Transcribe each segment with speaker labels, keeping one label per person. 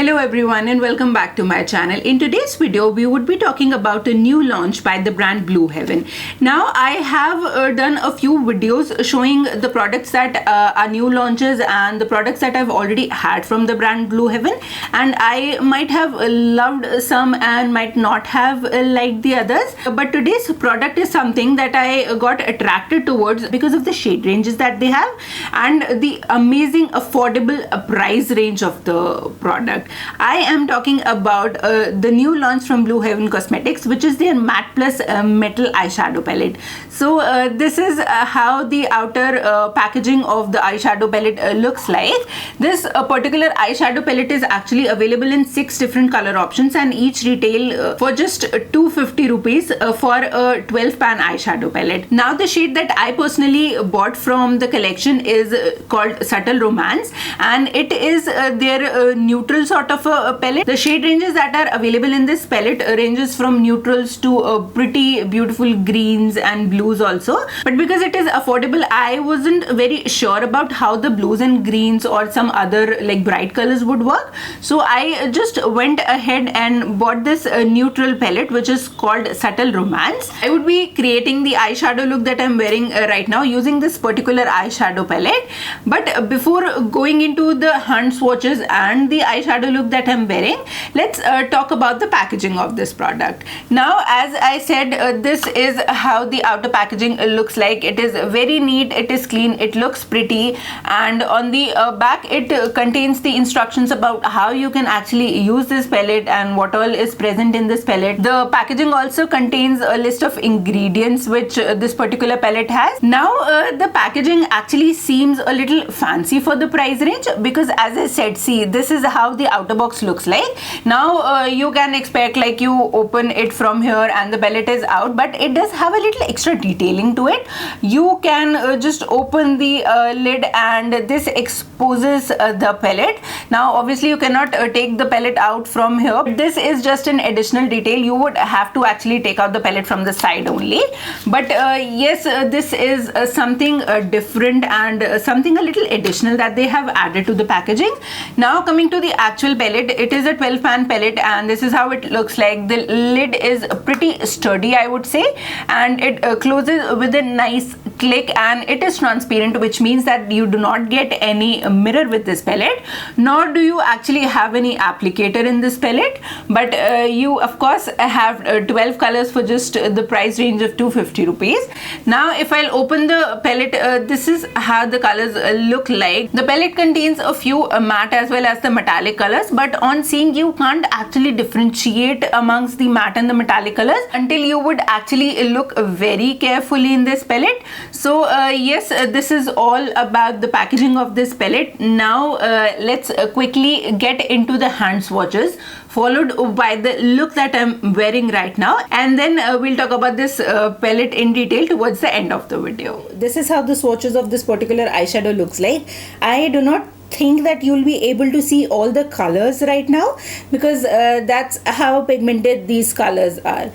Speaker 1: Hello everyone and welcome back to my channel. In today's video we would be talking about a new launch by the brand Blue Heaven. Now I have done a few videos showing the products that are new launches and the products that I've already had from the brand Blue Heaven, and I might have loved some and might not have liked the others, but today's product is something that I got attracted towards because of the shade ranges that they have and the amazing affordable price range of the product. I am talking about the new launch from Blue Heaven Cosmetics, which is their Matte Plus Metal Eyeshadow Palette. So this is how the outer packaging of the eyeshadow palette looks like. This particular eyeshadow palette is actually available in 6 different color options, and each retail for just 250 rupees for a 12 pan eyeshadow palette. Now the shade that I personally bought from the collection is called Subtle Romance, and it is their neutral sort of a palette. The shade ranges that are available in this palette ranges from neutrals to pretty beautiful greens and blues also, but because it is affordable I wasn't very sure about how the blues and greens or some other like bright colors would work, so I just went ahead and bought this neutral palette which is called Subtle Romance. I would be creating the eyeshadow look that I'm wearing right now using this particular eyeshadow palette, but before going into the hand swatches and the eyeshadow look that I'm wearing, let's talk about the packaging of this product. Now as I said, this is how the outer packaging looks like. It is very neat, it is clean, it looks pretty, and on the back it contains the instructions about how you can actually use this palette and what all is present in this palette. The packaging also contains a list of ingredients which this particular palette has. Now the packaging actually seems a little fancy for the price range because, as I said, see, this is how the outer box looks like. Now you can expect like you open it from here and the palette is out, but it does have a little extra detailing to it. You can just open the lid and this exposes the palette. Now obviously you cannot take the palette out from here. This is just an additional detail. You would have to actually take out the palette from the side only, but yes, this is something different and something a little additional that they have added to the packaging. Now coming to the actual palette, it is a 12 pan palette and this is how it looks like. The lid is pretty sturdy, I would say, and it closes with a nice click, and it is transparent, which means that you do not get any mirror with this palette, nor do you actually have any applicator in this palette, but you of course have 12 colors for just the price range of 250 rupees. Now if I'll open the palette, this is how the colors look like. The palette contains a few matte as well as the metallic colors, but on seeing you can't actually differentiate amongst the matte and the metallic colors until you would actually look very carefully in this palette. So yes, this is all about the packaging of this palette. Now let's quickly get into the hand swatches, followed by the look that I'm wearing right now, and then we'll talk about this palette in detail towards the end of the video. This is how the swatches of this particular eyeshadow looks like. I do not think that you'll be able to see all the colors right now because that's how pigmented these colors are.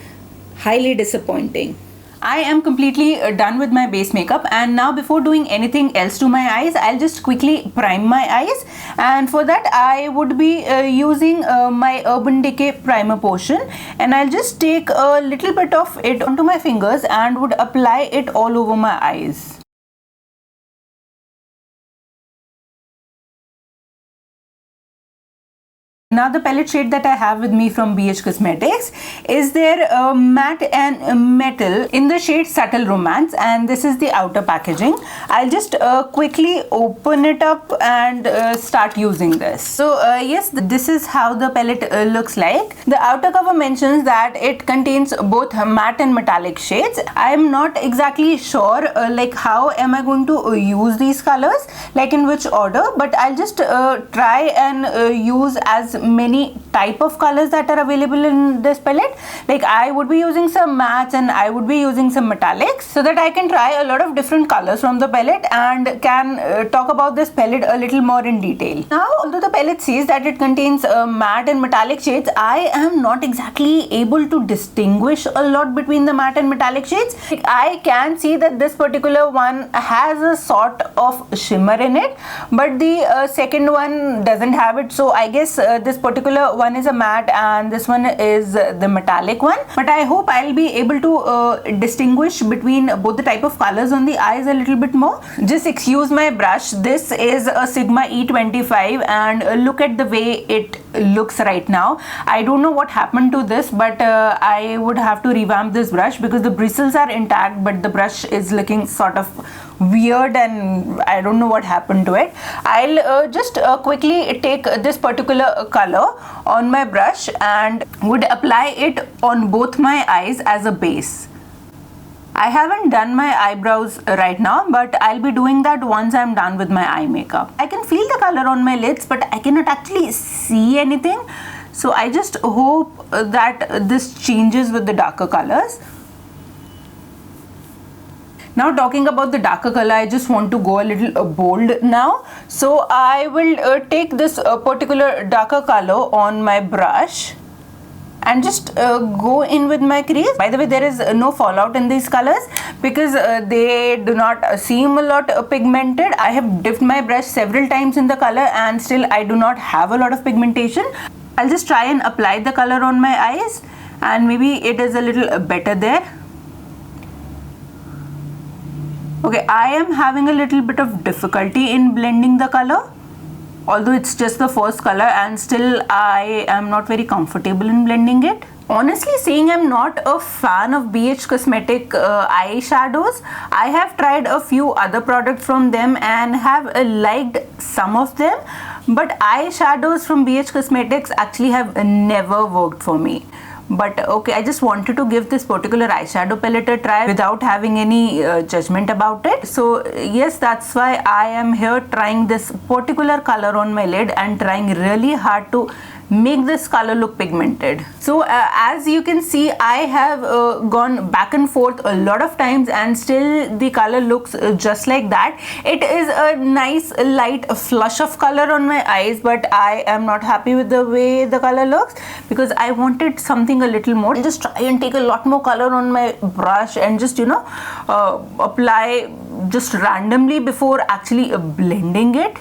Speaker 1: Highly disappointing. I am completely done with my base makeup, and now before doing anything else to my eyes, I'll just quickly prime my eyes, and for that I would be using my Urban Decay primer potion, and I'll just take a little bit of it onto my fingers and would apply it all over my eyes. Now the palette shade that I have with me from BH Cosmetics is their matte and metal in the shade Subtle Romance, and this is the outer packaging. I'll just quickly open it up and start using this. So yes, this is how the palette looks like. The outer cover mentions that it contains both matte and metallic shades. I am not exactly sure like how am I going to use these colors, like in which order, but I'll just try and use as many type of colors that are available in this palette. Like I would be using some mattes and I would be using some metallics so that I can try a lot of different colors from the palette and can talk about this palette a little more in detail. Now although the palette says that it contains matte and metallic shades, I am not exactly able to distinguish a lot between the matte and metallic shades. Like, I can see that this particular one has a sort of shimmer in it, but the second one doesn't have it, so I guess this this particular one is a matte and this one is the metallic one, but I hope I'll be able to distinguish between both the type of colors on the eyes a little bit more. Just excuse my brush. This is a Sigma E25 and look at the way it looks right now. I don't know what happened to this, but I would have to revamp this brush because the bristles are intact but the brush is looking sort of weird and I don't know what happened to it. I'll just quickly take this particular color on my brush and would apply it on both my eyes as a base. I haven't done my eyebrows right now, but I'll be doing that once I'm done with my eye makeup. I can feel the color on my lids, but I cannot actually see anything. So I just hope that this changes with the darker colors. Now talking about the darker color, I just want to go a little bold now. So I will take this particular darker color on my brush and just go in with my crease. By the way, there is no fallout in these colors because they do not seem a lot pigmented. I have dipped my brush several times in the color and still I do not have a lot of pigmentation. I'll just try and apply the color on my eyes and maybe it is a little better there. Okay, I am having a little bit of difficulty in blending the color, although it's just the first color and still I am not very comfortable in blending it. Honestly saying, I'm not a fan of BH Cosmetic eyeshadows. I have tried a few other products from them and have liked some of them, but eyeshadows from BH Cosmetics actually have never worked for me. But okay, I just wanted to give this particular eyeshadow palette a try without having any judgment about it. So yes, that's why I am here trying this particular color on my lid and trying really hard to make this color look pigmented. So as you can see, I have gone back and forth a lot of times and still the color looks just like that. It is a nice light flush of color on my eyes, but I am not happy with the way the color looks because I wanted something a little more. I'll just try and take a lot more color on my brush and just apply just randomly before actually blending it.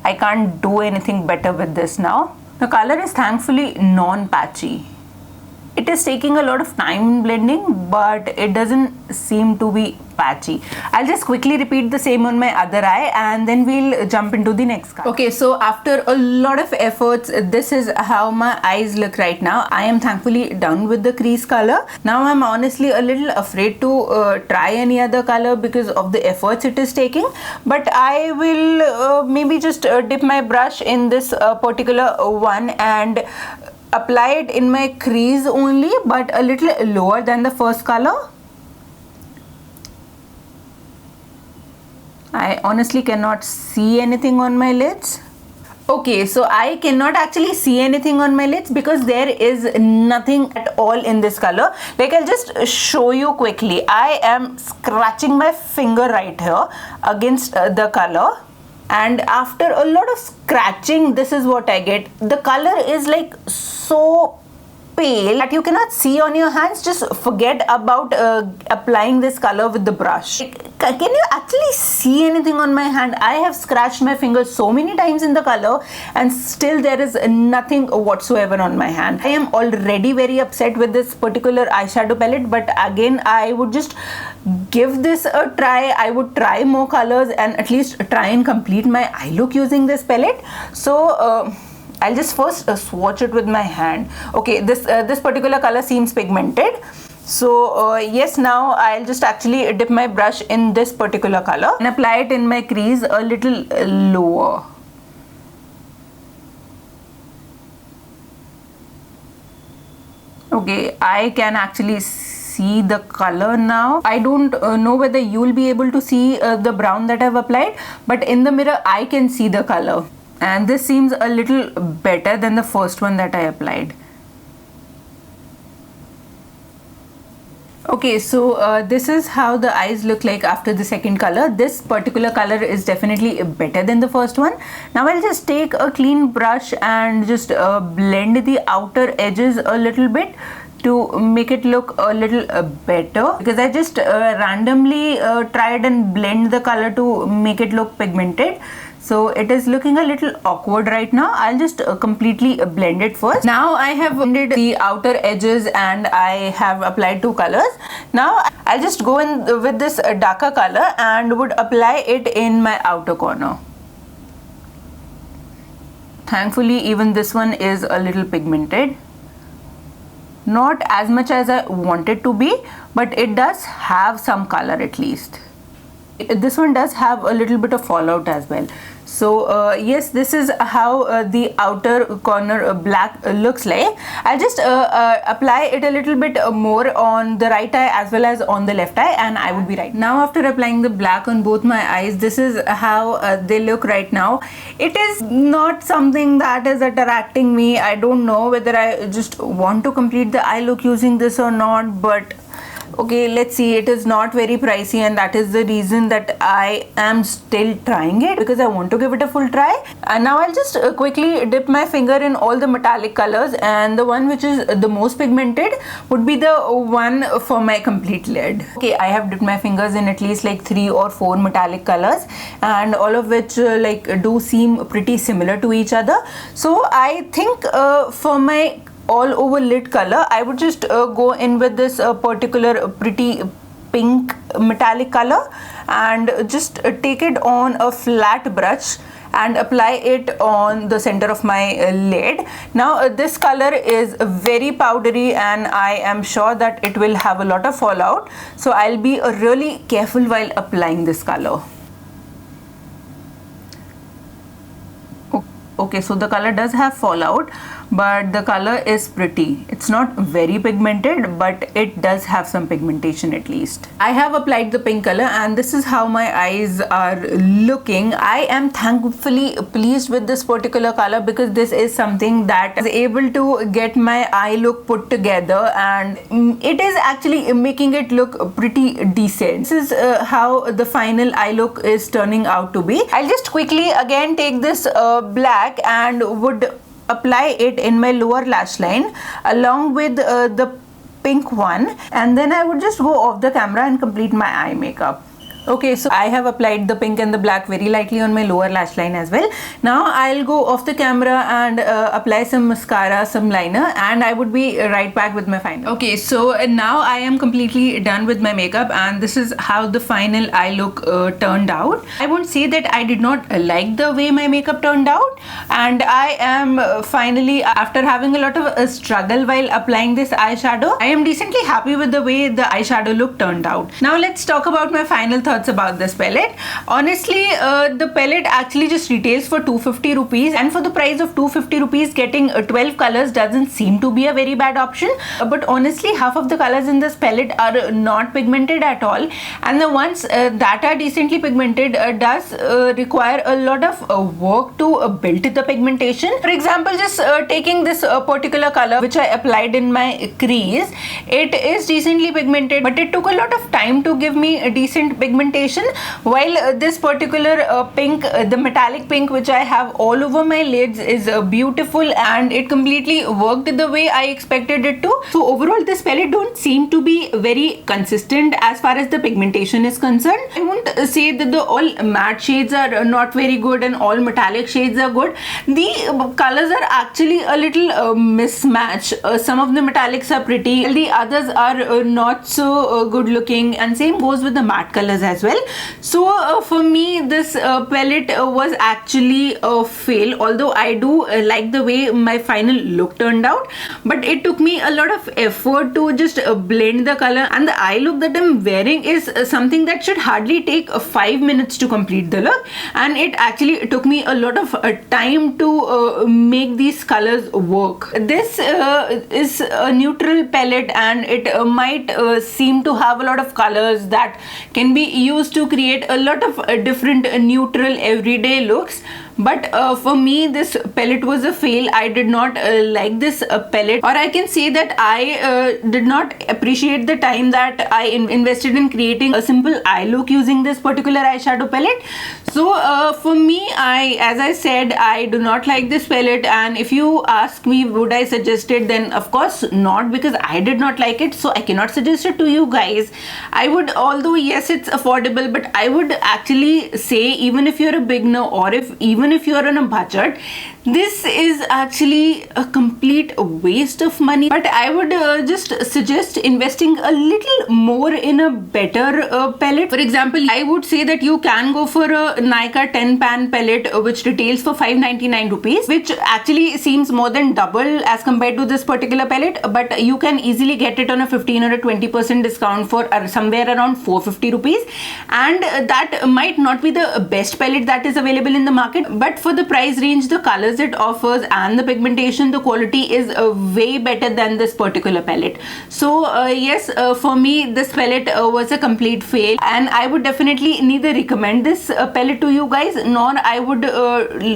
Speaker 1: I can't do anything better with this now. The color is thankfully non-patchy. It is taking a lot of time in blending, but it doesn't seem to be patchy. I'll just quickly repeat the same on my other eye and then we'll jump into the next color. Okay, so after a lot of efforts, this is how my eyes look right now. I am thankfully done with the crease color. Now I'm honestly a little afraid to try any other color because of the efforts it is taking, but I will maybe just dip my brush in this particular one and apply it in my crease only, but a little lower than the first color. I honestly cannot see anything on my lids. Okay, so I cannot actually see anything on my lids because there is nothing at all in this color. Like, I'll just show you quickly. I am scratching my finger right here against the color, and after a lot of scratching, this is what I get. The color is like so pale that you cannot see on your hands. Just forget about applying this color with the brush. Can you actually see anything on my hand? I have scratched my fingers so many times in the color and still there is nothing whatsoever on my hand. I am already very upset with this particular eyeshadow palette, but again I would just give this a try. I would try more colors and at least try and complete my eye look using this palette. So I'll just first swatch it with my hand. Okay, this particular color seems pigmented. So yes, now I'll just actually dip my brush in this particular color and apply it in my crease a little lower. Okay, I can actually see the color now. I don't know whether you will be able to see the brown that I've applied, but in the mirror I can see the color. And this seems a little better than the first one that I applied. Okay, so this is how the eyes look like after the second color. This particular color is definitely better than the first one. Now I'll just take a clean brush and just blend the outer edges a little bit to make it look a little better, because I just randomly tried and blend the color to make it look pigmented. So it is looking a little awkward right now. I'll just completely blend it first. Now I have blended the outer edges and I have applied 2 colors. Now I'll just go in with this darker color and would apply it in my outer corner. Thankfully, even this one is a little pigmented. Not as much as I want it to be, but it does have some color at least. This one does have a little bit of fallout as well. So yes, this is how the outer corner black looks like. I'll just apply it a little bit more on the right eye as well as on the left eye, and I would be right. Now after applying the black on both my eyes, this is how they look right now. It is not something that is attracting me. I don't know whether I just want to complete the eye look using this or not, but okay, let's see. It is not very pricey, and that is the reason that I am still trying it, because I want to give it a full try. And now I'll just quickly dip my finger in all the metallic colors, and the one which is the most pigmented would be the one for my complete lid. Okay, I have dipped my fingers in at least like 3 or 4 metallic colors, and all of which like do seem pretty similar to each other. So I think for my all over lid color, I would just go in with this particular pretty pink metallic color and just take it on a flat brush and apply it on the center of my lid. Now this color is very powdery and I am sure that it will have a lot of fallout, so I'll be really careful while applying this color. Okay, so the color does have fallout, but the color is pretty. It's not very pigmented, but it does have some pigmentation at least. I have applied the pink color and this is how my eyes are looking. I am thankfully pleased with this particular color because this is something that is able to get my eye look put together, and it is actually making it look pretty decent. This is how the final eye look is turning out to be. I'll just quickly again take this black and would apply it in my lower lash line along with the pink one, and then I would just go off the camera and complete my eye makeup. Okay, so I have applied the pink and the black very lightly on my lower lash line as well. Now I'll go off the camera and apply some mascara, some liner, and I would be right back with my final. Okay, so now I am completely done with my makeup, and this is how the final eye look turned out. I won't say that I did not like the way my makeup turned out, and I am finally, after having a lot of struggle while applying this eyeshadow, I am decently happy with the way the eyeshadow look turned out. Now let's talk about my final thoughts about this palette. Honestly, the palette actually just retails for 250 rupees, and for the price of 250 rupees getting 12 colors doesn't seem to be a very bad option. But honestly, half of the colors in this palette are not pigmented at all, and the ones that are decently pigmented does require a lot of work to build the pigmentation. For example, just taking this particular color which I applied in my crease, it is decently pigmented, but it took a lot of time to give me a decent pigmentation, while this particular pink, the metallic pink which I have all over my lids, is beautiful and it completely worked the way I expected it to. So overall, this palette don't seem to be very consistent as far as the pigmentation is concerned. I won't say that the all matte shades are not very good and all metallic shades are good. The colors are actually a little mismatch. Some of the metallics are pretty, while the others are not so good looking, and same goes with the matte colors as well. So for me, this palette was actually a fail, although I do like the way my final look turned out, but it took me a lot of effort to just blend the color, and the eye look that I'm wearing is something that should hardly take 5 minutes to complete the look, and it actually took me a lot of time to make these colors work. This is a neutral palette, and it might seem to have a lot of colors that can be used to create a lot of different neutral everyday looks. But for me, this palette was a fail. I did not like this palette, or I can say that I did not appreciate the time that I invested in creating a simple eye look using this particular eyeshadow palette. So for me, as I said, I do not like this palette, and if you ask me would I suggest it, then of course not, because I did not like it, so I cannot suggest it to you guys. I would, although yes it's affordable, but I would actually say, even if you're a beginner or even if you're on a budget, this is actually a complete waste of money. But I would just suggest investing a little more in a better palette. For example, I would say that you can go for a Nykaa 10 pan palette, which retails for 599 rupees, which actually seems more than double as compared to this particular palette, but you can easily get it on a 15 or a 20% discount for somewhere around 450 rupees. And that might not be the best palette that is available in the market, but for the price range, the colors it offers and the pigmentation, the quality is way better than this particular palette. So yes, for me this palette was a complete fail, and I would definitely neither recommend this palette to you guys, nor I would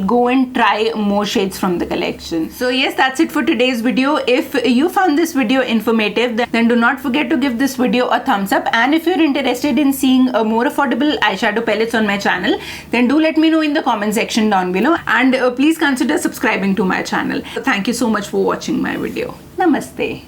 Speaker 1: go and try more shades from the collection. So yes, that's it for today's video. If you found this video informative, then do not forget to give this video a thumbs up, and if you're interested in seeing more affordable eyeshadow palettes on my channel, then do let me know in the comment section down below, and please consider subscribing to my channel. Thank you so much for watching my video. Namaste.